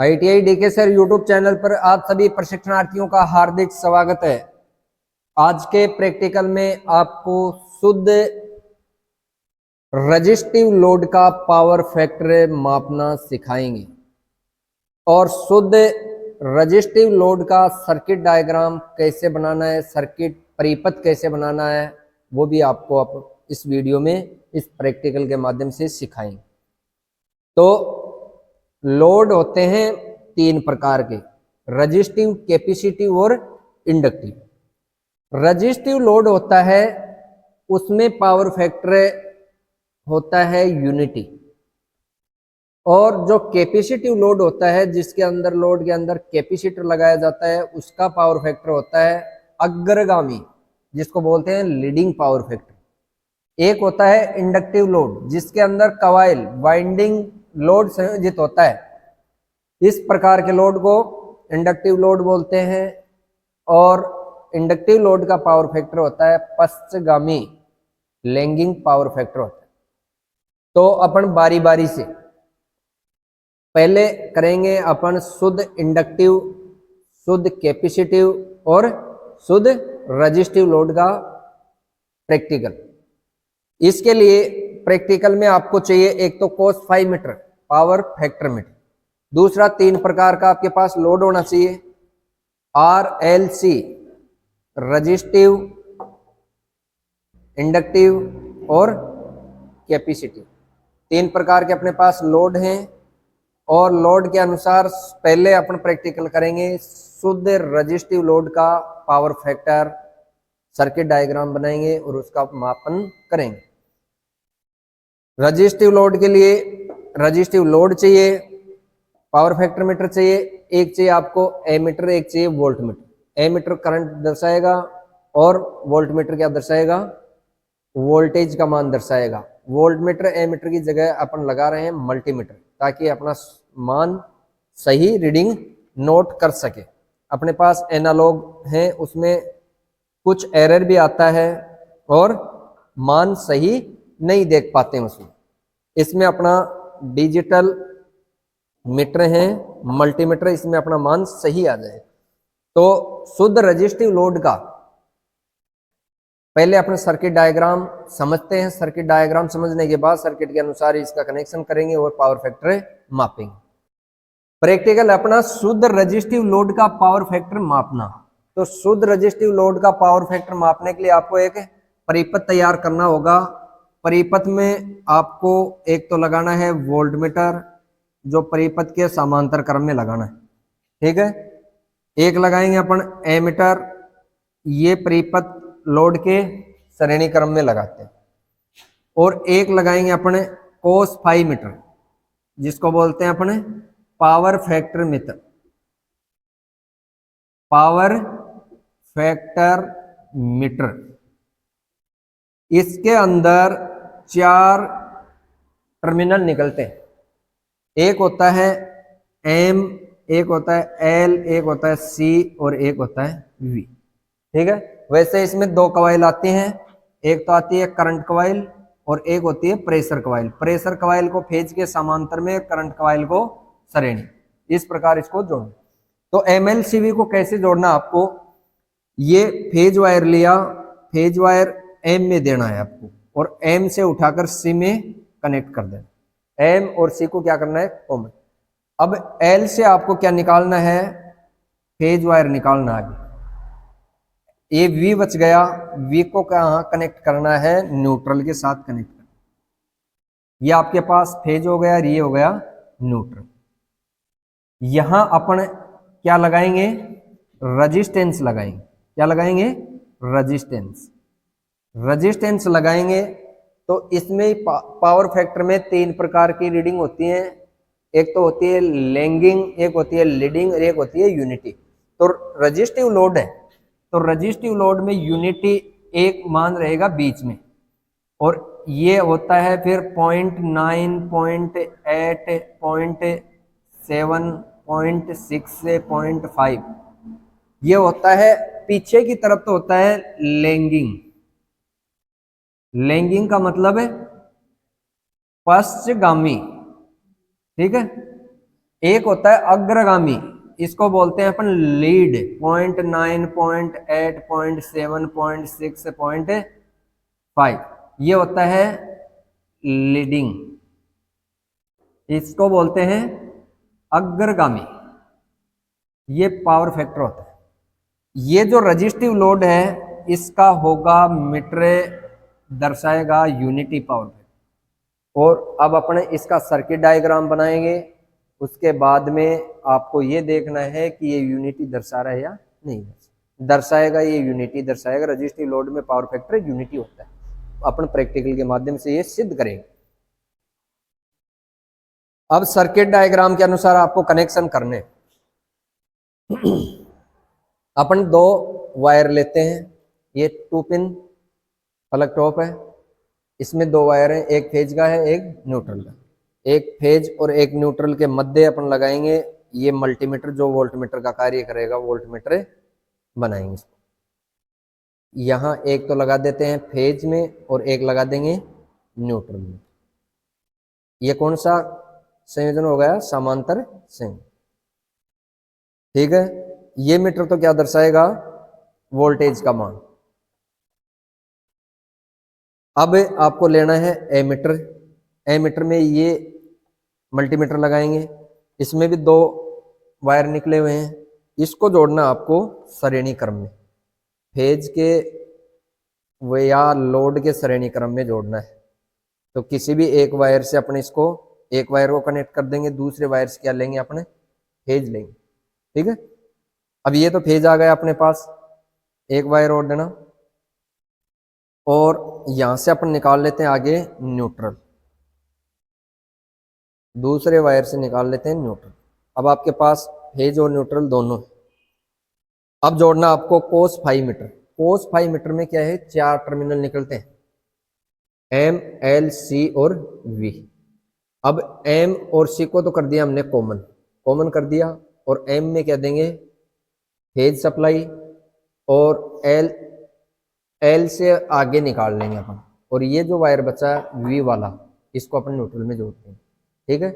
ITI DK sir YouTube channel पर आप सभी प्रशिक्षणार्थियों का हार्दिक स्वागत है। आज के प्रैक्टिकल में आपको शुद्ध रजिस्टिव लोड का पावर फैक्टर मापना सिखाएंगे और शुद्ध रजिस्टिव लोड का सर्किट डायग्राम कैसे बनाना है, सर्किट परिपथ कैसे बनाना है, वो भी आपको इस वीडियो में इस प्रैक्टिकल के माध्यम से सिखाएंगे। तो लोड होते हैं तीन प्रकार के, रजिस्टिव, कैपेसिटिव और इंडक्टिव। रजिस्टिव लोड होता है उसमें पावर फैक्टर होता है यूनिटी, और जो कैपेसिटिव लोड होता है जिसके अंदर लोड के अंदर कैपेसिटर लगाया जाता है उसका पावर फैक्टर होता है अग्रगामी, जिसको बोलते हैं लीडिंग पावर फैक्टर। एक होता है इंडक्टिव लोड जिसके अंदर कॉइल वाइंडिंग लोड संयोजित होता है। इस प्रकार के लोड को इंडक्टिव लोड बोलते हैं, और इंडक्टिव लोड का पावर फैक्टर होता है पश्चगामी, लैगिंग पावर फैक्टर होता है। तो अपन बारी बारी से पहले करेंगे अपन शुद्ध इंडक्टिव, शुद्ध कैपेसिटिव और शुद्ध रजिस्टिव लोड का प्रैक्टिकल। इसके लिए प्रैक्टिकल में आपको चाहिए एक तो cos phi meter, power factor meter. दूसरा, तीन प्रकार का आपके पास लोड होना चाहिए, RLC, रजिस्टिव, इंडक्टिव और कैपेसिटिव। तीन प्रकार के अपने पास लोड हैं, और लोड के अनुसार पहले अपन प्रैक्टिकल करेंगे शुद्ध रजिस्टिव लोड का पावर फैक्टर, सर्किट डायग्राम बनाएंगे और उसका मापन करेंगे। रजिस्टिव लोड के लिए रजिस्टिव लोड चाहिए, पावर फैक्टर मीटर चाहिए, एक चाहिए आपको एमीटर, एक चाहिए वोल्ट मीटर। एमीटर करंट दर्शाएगा और वोल्ट मीटर क्या दर्शाएगा, वोल्टेज का मान दर्शाएगा। वोल्ट मीटर एमीटर की जगह अपन लगा रहे हैं मल्टीमीटर, ताकि अपना मान सही रीडिंग नोट कर सके। अपने पास एनालॉग है, उसमें कुछ एरर भी आता है और मान सही नहीं देख पाते हैं उसमें। इसमें अपना डिजिटल मीटर है, मल्टीमीटर, इसमें अपना मान सही आ जाए। तो शुद्ध रजिस्टिव लोड का पहले अपने सर्किट डायग्राम समझते हैं। सर्किट डायग्राम समझने के बाद सर्किट के अनुसार इसका कनेक्शन करेंगे और पावर फैक्टर मापेंगे। प्रैक्टिकल अपना शुद्ध रजिस्टिव लोड का पावर फैक्टर मापना। तो शुद्ध रजिस्टिव लोड का पावर फैक्टर मापने के लिए आपको एक परिपथ तैयार करना होगा। परिपथ में आपको एक तो लगाना है वोल्ट मीटर, जो परिपथ के समांतर क्रम में लगाना है, ठीक है। एक लगाएंगे अपन एमीटर, ये परिपथ लोड के श्रेणी क्रम में लगाते हैं। और एक लगाएंगे अपने cos फाई मीटर, जिसको बोलते हैं अपने power factor metre, power factor metre. इसके अंदर चार टर्मिनल निकलते हैं, एक होता है M, एक होता है L, एक होता है C और एक होता है V, ठीक है। वैसे इसमें दो कॉइल आती हैं, एक तो आती है करंट कॉइल और एक होती है प्रेशर कॉइल। प्रेशर कॉइल को फेज के समांतर में, करंट कॉइल को श्रेणी, इस प्रकार इसको जोड़ना। तो MLCV को कैसे जोड़ना आपको, ये फेज वायर लिया, फेज वायर M में देना है आपको, और M से उठाकर C में कनेक्ट कर देना। M और C को क्या करना है, कॉमन। अब L से आपको क्या निकालना है, फेज वायर निकालना है। ये V बच गया, V को कहाँ कनेक्ट करना है, न्यूट्रल के साथ कनेक्ट करना। ये आपके पास फेज हो गया, ये हो गया न्यूट्रल। यहां अपन क्या लगाएंगे, रजिस्टेंस लगाएंगे। क्या लगाएंगे, रजिस्टेंस। रजिस्टेंस लगाएंगे तो इसमें पावर फैक्टर में तीन प्रकार की रीडिंग होती है, एक तो होती है लैगिंग, एक होती है लीडिंग और एक होती है यूनिटी। तो रजिस्टिव लोड है, तो रजिस्टिव लोड में यूनिटी एक मान रहेगा बीच में, और ये होता है फिर 0.9, 0.8, 0.7, 0.6 से 0.5। ये होता है पीछे की तरफ, तो होता है लैगिंग। लैगिंग का मतलब है पश्चगामी, ठीक है। एक होता है अग्रगामी, इसको बोलते हैं अपन लीड, 0.9, 0.8, 0.7, 0.6, 0.5, ये होता है लीडिंग, इसको बोलते हैं अग्रगामी, ये पावर फैक्टर होता है। ये जो रजिस्टिव लोड है इसका होगा मीटर, दर्शाएगा यूनिटी पावर फैक्टर। और अब अपने इसका सर्किट डायग्राम बनाएंगे, उसके बाद में आपको ये देखना है कि ये यूनिटी दर्शा रहा है या नहीं दर्शाएगा। ये यूनिटी दर्शाएगा, रजिस्टिव लोड में पावर फैक्टर यूनिटी होता है। अपन प्रैक्टिकल के माध्यम से ये सिद्ध करेंगे। अब सर्किट डायग्राम के अनुसार आपको कनेक्शन करने, अपन दो वायर लेते हैं, ये 2 पिन प्लग टॉप है, इसमें दो वायर हैं, एक फेज का है एक न्यूट्रल का। एक फेज और एक न्यूट्रल के मध्य अपन लगाएंगे ये मल्टीमीटर, जो वोल्टमीटर का कार्य करेगा, वोल्टमीटर बनाएंगे इसको। यहाँ एक तो लगा देते हैं फेज में और एक लगा देंगे न्यूट्रल में। ये कौन सा संयोजन हो गया? समांतर संयोजन। ठीक है, ये मीटर तो क्या दर्शाएगा? वोल्टेज का मान। अब आपको लेना है एमीटर, एमीटर में ये मल्टीमीटर लगाएंगे, इसमें भी दो वायर निकले हुए हैं, इसको जोड़ना आपको श्रेणी क्रम में, फेज के व या लोड के श्रेणी क्रम में जोड़ना है। तो किसी भी एक वायर से अपने इसको, एक वायर को कनेक्ट कर देंगे, दूसरे वायर से क्या लेंगे? अपने फेज लेंगे। ठीक है, अब ये तो फेज आ गया अपने पास, एक वायर और देना, और यहां से अपन निकाल लेते हैं आगे न्यूट्रल, दूसरे वायर से निकाल लेते हैं न्यूट्रल। अब आपके पास फेज और न्यूट्रल दोनों है। अब जोड़ना आपको cos phi meter. Cos phi meter में क्या है? 4 टर्मिनल निकलते हैं, एम, एल, सी और वी। अब एम और सी को तो कर दिया हमने कॉमन, कॉमन कर दिया, और एम में क्या देंगे? फेज सप्लाई, और एल से आगे निकाल लेंगे अपन, और ये जो वायर बचा है वी वाला, इसको अपन न्यूट्रल में जोड़ते हैं। ठीक है,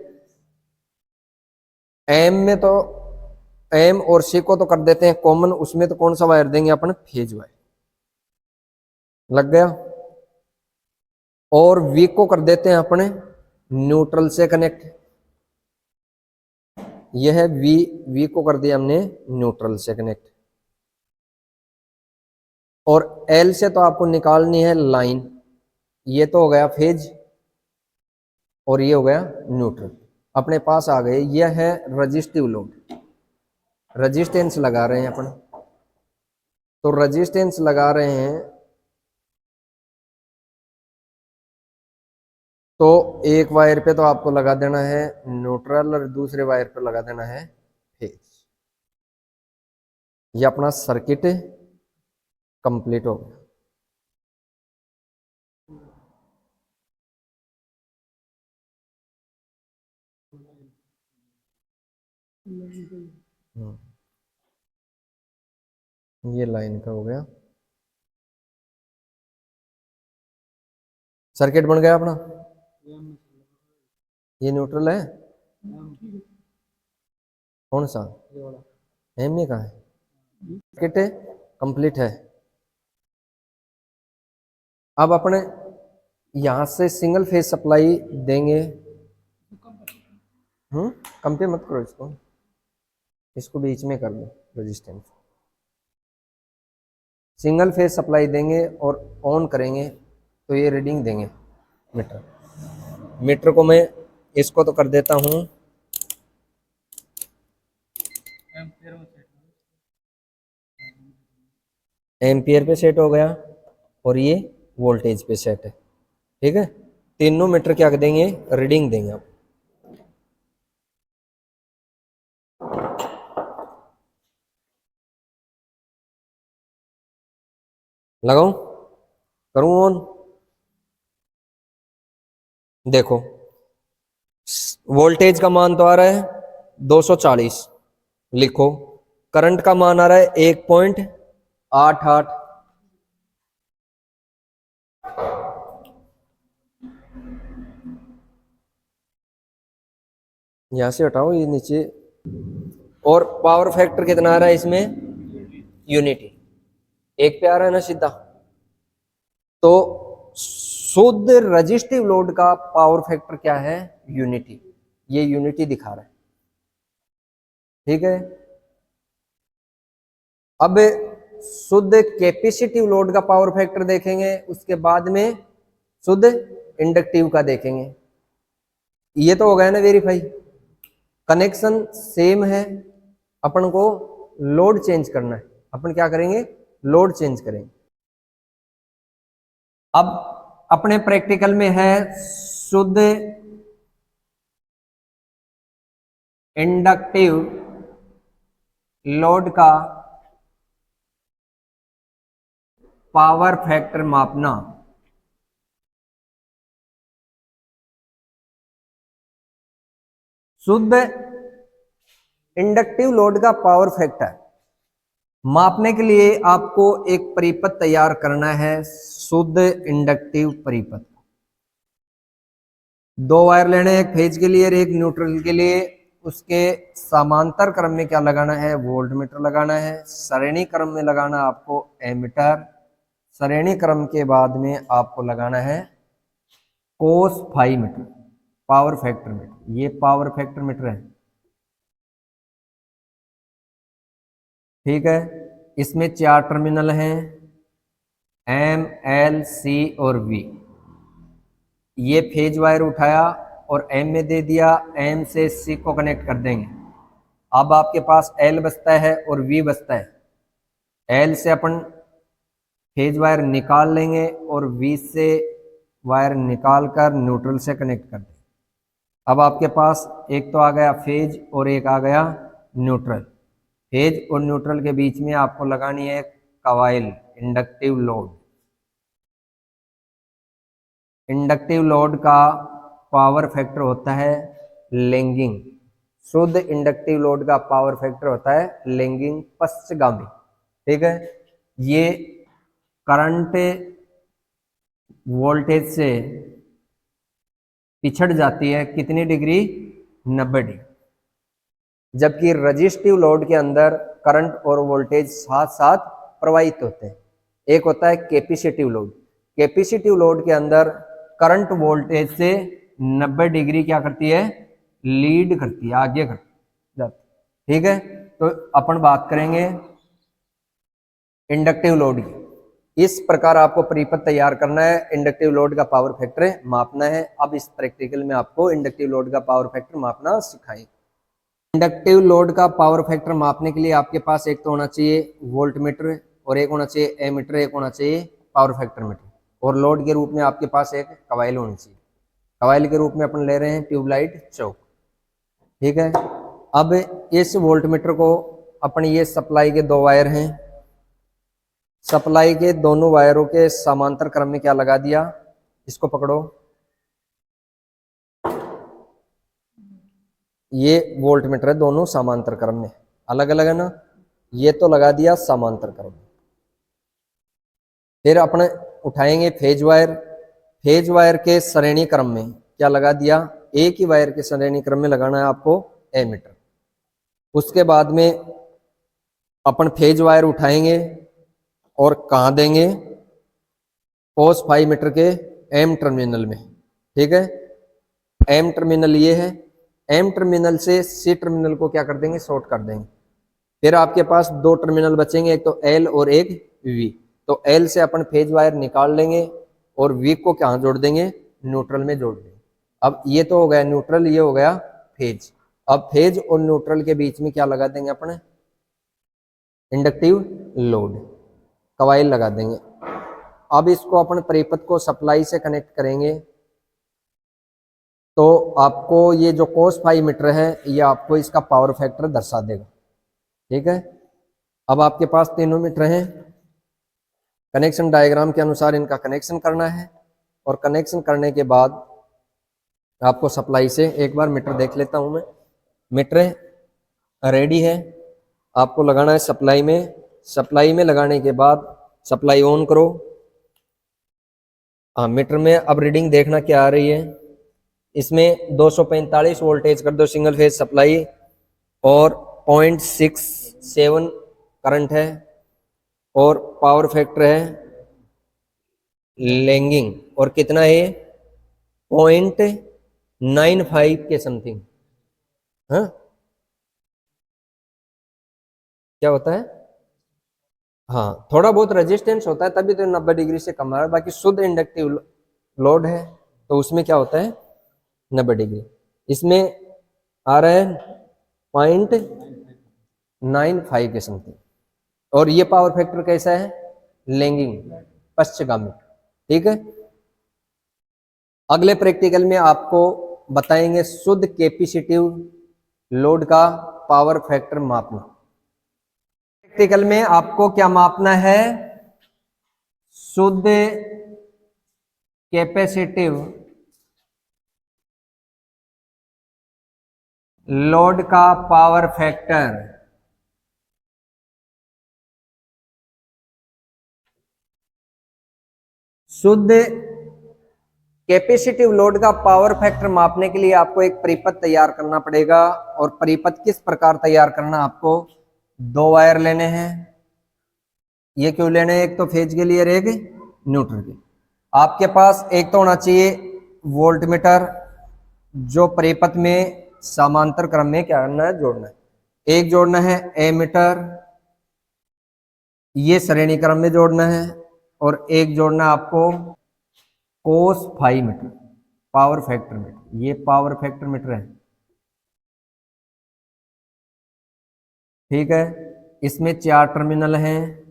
एम में तो एम और सी को तो कर देते हैं कॉमन, उसमें तो कौन सा वायर देंगे अपन? Phase wire. लग गया। और वी को कर देते हैं अपने न्यूट्रल से कनेक्ट, यह है वी, वी को कर दिया हमने न्यूट्रल से कनेक्ट। और एल से तो आपको निकालनी है लाइन, ये तो हो गया फेज और ये हो गया न्यूट्रल। अपने पास आ गए, यह है रजिस्टिव लोड, रजिस्टेंस लगा रहे हैं अपन। तो रजिस्टेंस लगा रहे हैं, तो एक वायर पे तो आपको लगा देना है न्यूट्रल और दूसरे वायर पे लगा देना है फेज। ये अपना सर्किट कंप्लीट हो गया। ये लाइन का हो गया, सर्किट बन गया अपना। ये न्यूट्रल है, कौन सा? एम में कहा है? सर्किट कंप्लीट है। अब अपने यहां से सिंगल फेज सप्लाई देंगे। कंपेयर मत करो इसको, इसको बीच में कर दो रेजिस्टेंस। सिंगल फेज सप्लाई देंगे और ऑन करेंगे तो ये रीडिंग देंगे मीटर। मीटर को मैं इसको तो कर देता हूं एम्पियर पे सेट हो गया, और ये वोल्टेज पे सेट है। ठीक है, तीनों मीटर क्या देंगे? रीडिंग देंगे। अब लगाऊं, करूं ऑन? देखो वोल्टेज का मान तो आ रहा है 240, लिखो। करंट का मान आ रहा है 1.88। यहाँ से हटाओ ये नीचे। और पावर फैक्टर कितना आ रहा है इसमें? यूनिटी, एक पे आ रहा है ना सीधा। तो शुद्ध रजिस्टिव लोड का पावर फैक्टर क्या है? यूनिटी। ये यूनिटी दिखा रहा है, ठीक है। अब शुद्ध कैपेसिटिव लोड का पावर फैक्टर देखेंगे, उसके बाद में शुद्ध इंडक्टिव का देखेंगे। ये तो हो गया ना वेरीफाई। कनेक्शन सेम है, अपन को लोड चेंज करना है। अपन क्या करेंगे? लोड चेंज करेंगे। अब अपने प्रैक्टिकल में है शुद्ध इंडक्टिव लोड का पावर फैक्टर मापना। शुद्ध इंडक्टिव लोड का पावर फैक्टर मापने के लिए आपको एक परिपथ तैयार करना है, शुद्ध इंडक्टिव परिपथ। दो वायर लेने हैं, एक फेज के लिए और एक न्यूट्रल के लिए। उसके समांतर क्रम में क्या लगाना है? वोल्टमीटर लगाना है। श्रेणी क्रम में लगाना आपको एमीटर। श्रेणी क्रम के बाद में आपको लगाना है cos phi meter, power factor meter. ये पावर फैक्टर मीटर है, ठीक है। इसमें 4 टर्मिनल हैं, एम, एल, सी और वी। ये फेज वायर उठाया और एम में दे दिया, एम से सी को कनेक्ट कर देंगे। अब आपके पास एल बचता है और वी बचता है। एल से अपन फेज वायर निकाल लेंगे और वी से वायर निकाल कर न्यूट्रल से कनेक्ट कर देंगे। अब आपके पास एक तो आ गया फेज और एक आ गया न्यूट्रल। फेज और न्यूट्रल के बीच में आपको लगानी है coil, inductive load. Inductive load का पावर फैक्टर होता है लैगिंग। शुद्ध इंडक्टिव लोड का पावर फैक्टर होता है लैगिंग, पश्चगामी, ठीक है। ये करंट वोल्टेज से पिछड़ जाती है कितनी डिग्री? 90 डिग्री। जबकि रजिस्टिव लोड के अंदर करंट और वोल्टेज साथ साथ प्रवाहित होते हैं। एक होता है कैपेसिटिव लोड। कैपेसिटिव लोड के अंदर करंट वोल्टेज से 90 डिग्री क्या करती है? लीड करती है, आगे करती जाती, ठीक है। तो अपन बात करेंगे इंडक्टिव लोड की। इस प्रकार आपको परिपथ तैयार करना है, इंडक्टिव लोड का पावर फैक्टर मापना है। अब इस प्रैक्टिकल में आपको इंडक्टिव लोड का पावर फैक्टर मापना सिखाएंगे। इंडक्टिव लोड का पावर फैक्टर मापने के लिए आपके पास एक तो होना चाहिए वोल्टमीटर और एक होना चाहिए एमीटर, एक होना चाहिए पावर फैक्टर मीटर। और लोड के रूप में आपके पास एक कॉइल होनी चाहिए। कॉइल के रूप में अपन ले रहे हैं ट्यूबलाइट चौक, ठीक है। अब इस वोल्टमीटर को अपन, ये सप्लाई के 2 वायर हैं, सप्लाई के दोनों वायरों के समांतर क्रम में क्या लगा दिया? इसको पकड़ो, ये वोल्टमीटर है, दोनों समांतर क्रम में, अलग अलग है ना। ये तो लगा दिया समांतर क्रम में। फिर अपने उठाएंगे फेज वायर। फेज वायर के श्रेणी क्रम में क्या लगा दिया? एक ही वायर के श्रेणी क्रम में लगाना है आपको एमीटर। उसके बाद में अपन फेज वायर उठाएंगे और कहाँ देंगे? कोस फाई मीटर के एम टर्मिनल में, ठीक है। एम टर्मिनल ये है, एम टर्मिनल से सी टर्मिनल को क्या कर देंगे? शॉर्ट कर देंगे। फिर आपके पास 2 टर्मिनल बचेंगे, एक तो एल और एक वी। तो एल से अपन फेज वायर निकाल लेंगे और वी को कहाँ जोड़ देंगे? न्यूट्रल में जोड़ देंगे। अब ये तो हो गया न्यूट्रल, ये हो गया फेज। अब फेज और न्यूट्रल के बीच में क्या लगा देंगे अपने? इंडक्टिव लोड, कॉइल लगा देंगे। अब इसको अपन परिपथ को सप्लाई से कनेक्ट करेंगे तो आपको ये जो कोस फाई मीटर है ये आपको इसका पावर फैक्टर दर्शा देगा, ठीक है। अब आपके पास तीनों मीटर हैं, कनेक्शन डायग्राम के अनुसार इनका कनेक्शन करना है। और कनेक्शन करने के बाद आपको सप्लाई से एक बार मीटर देख लेता हूं मैं। मीटर रेडी है, आपको लगाना है सप्लाई में। सप्लाई में लगाने के बाद सप्लाई ऑन करो। हाँ, मीटर में अब रीडिंग देखना क्या आ रही है? इसमें 245 वोल्टेज कर दो सिंगल फेज सप्लाई और 0.67 करंट है और पावर फैक्टर है लैगिंग और कितना है 0.95 के समथिंग। हाँ क्या होता है, हाँ थोड़ा बहुत रेजिस्टेंस होता है तभी तो 90 डिग्री से कम आ रहा है, बाकी शुद्ध इंडक्टिव लोड है तो उसमें क्या होता है 90 डिग्री। इसमें आ रहा है 0.95 के समथिंग और ये पावर फैक्टर कैसा है लैगिंग पश्चगामी। ठीक है, अगले प्रैक्टिकल में आपको बताएंगे शुद्ध कैपेसिटिव लोड का पावर फैक्टर मापना। प्रैक्टिकल में आपको क्या मापना है, शुद्ध कैपेसिटिव लोड का पावर फैक्टर। शुद्ध कैपेसिटिव लोड का पावर फैक्टर मापने के लिए आपको एक परिपथ तैयार करना पड़ेगा और परिपथ किस प्रकार तैयार करना, आपको दो वायर लेने हैं। ये क्यों लेने हैं, एक तो फेज के लिए और एक न्यूट्रल के। आपके पास एक तो होना चाहिए वोल्टमीटर जो परिपथ में समांतर क्रम में क्या करना है जोड़ना है, एक जोड़ना है एमीटर ये श्रेणी क्रम में जोड़ना है और एक जोड़ना आपको cos phi meter power factor meter, ये पावर फैक्टर मीटर है। ठीक है, इसमें 4 टर्मिनल हैं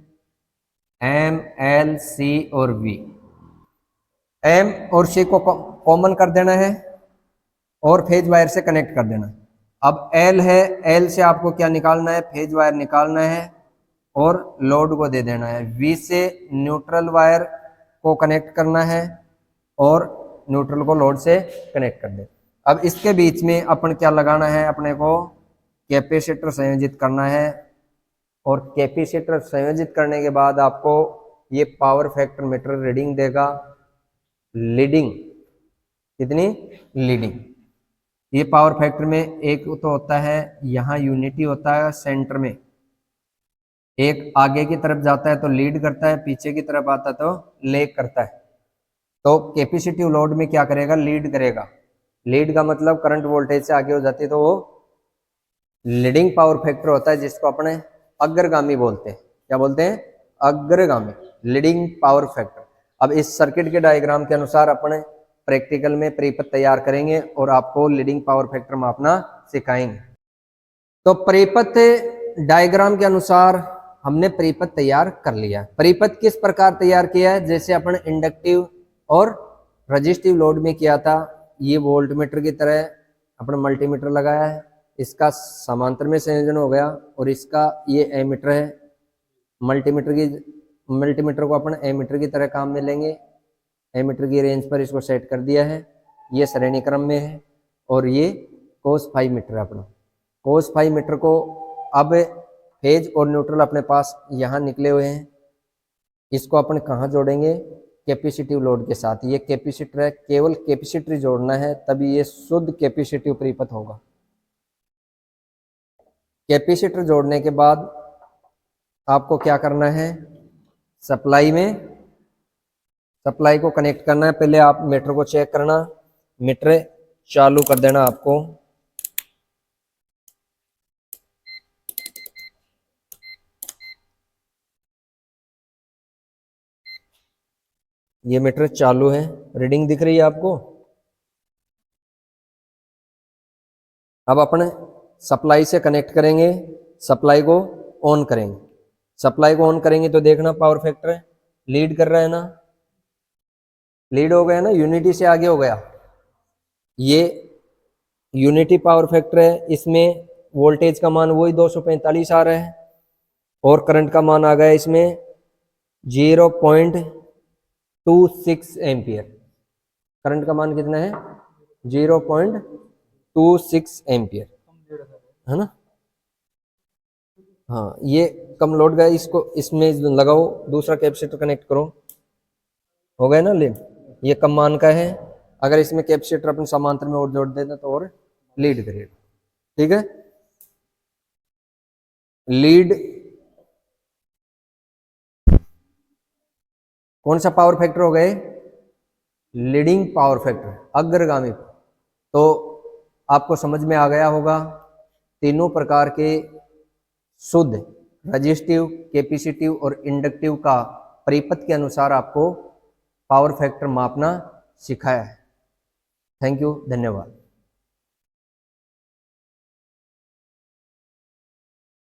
एम एल सी और वी। एम और सी को कॉमन कर देना है और फेज वायर से कनेक्ट कर देना है। अब एल है, एल से आपको क्या निकालना है फेज वायर निकालना है और लोड को दे देना है। वी से न्यूट्रल वायर को कनेक्ट करना है और न्यूट्रल को लोड से कनेक्ट कर दे। अब इसके बीच में अपन क्या लगाना है, अपने को कैपेसिटर संयोजित करना है और कैपेसिटर संयोजित करने के बाद आपको ये पावर फैक्टर मीटर रीडिंग देगा लीडिंग, कितनी लीडिंग। ये पावर फैक्टर में एक तो होता है यहाँ यूनिटी होता है सेंटर में, एक आगे की तरफ जाता है तो लीड करता है, पीछे की तरफ आता है तो लेग करता है। तो कैपेसिटिव लोड में क्या करेगा, लीड करेगा। लीड का मतलब करंट वोल्टेज से आगे हो जाती है तो वो लीडिंग पावर फैक्टर होता है जिसको अपने अग्रगामी बोलते हैं। क्या बोलते हैं, अग्रगामी लीडिंग पावर फैक्टर। अब इस सर्किट के डायग्राम के अनुसार अपने प्रैक्टिकल में परिपथ तैयार करेंगे और आपको लीडिंग पावर फैक्टर मापना सिखाएंगे। तो परिपथ डायग्राम के अनुसार हमने परिपथ तैयार कर लिया। परिपथ किस प्रकार तैयार किया है, जैसे अपन इंडक्टिव और रजिस्टिव लोड में किया था। ये वोल्टमीटर की तरह अपन मल्टीमीटर लगाया है, इसका समांतर में संयोजन हो गया और इसका ये एमीटर है। मल्टीमीटर को अपन एमीटर की तरह काम में लेंगे। एमीटर की रेंज पर इसको सेट कर दिया है, ये श्रेणी क्रम में है और ये कोस फाई मीटर है अपना। कोस फाई मीटर को अब फेज और न्यूट्रल अपने पास यहाँ निकले हुए हैं, इसको अपन कहाँ जोड़ेंगे, कैपेसिटिव लोड के साथ। ये कैपेसिटर है, केवल कैपेसिटर जोड़ना है तभी ये शुद्ध कैपेसिटिव परिपथ होगा। कैपेसिटर जोड़ने के बाद आपको क्या करना है, सप्लाई को कनेक्ट करना है। पहले आप मीटर को चेक करना, मीटर चालू कर देना आपको। ये मीटर चालू है, रीडिंग दिख रही है आपको। अब अपने सप्लाई से कनेक्ट करेंगे, सप्लाई को ऑन करेंगे। सप्लाई को ऑन करेंगे तो देखना पावर फैक्टर लीड कर रहा है ना, लीड हो गया ना, यूनिटी से आगे हो गया। ये यूनिटी पावर फैक्टर है, इसमें वोल्टेज का मान वही 245 आ रहा है और करंट का मान आ गया इसमें 0.26 एम्पियर। करंट का मान कितना है 0.26 एम्पियर है ना। हाँ ये कम लोड का, इसको इसमें लगाओ, दूसरा कैपेसिटर कनेक्ट करो, हो गया ना लीड, ये कम मान का है। अगर इसमें कैपेसिटर अपन समांतर में और जोड़ देते तो और लीड करेगा। ठीक है, लीड कौन सा पावर फैक्टर हो गए, लीडिंग पावर फैक्टर, अग्रगामी। तो आपको समझ में आ गया होगा तीनों प्रकार के शुद्ध रेजिस्टिव, कैपेसिटिव और इंडक्टिव का परिपथ के अनुसार आपको पावर फैक्टर मापना सिखाया है। थैंक यू, धन्यवाद।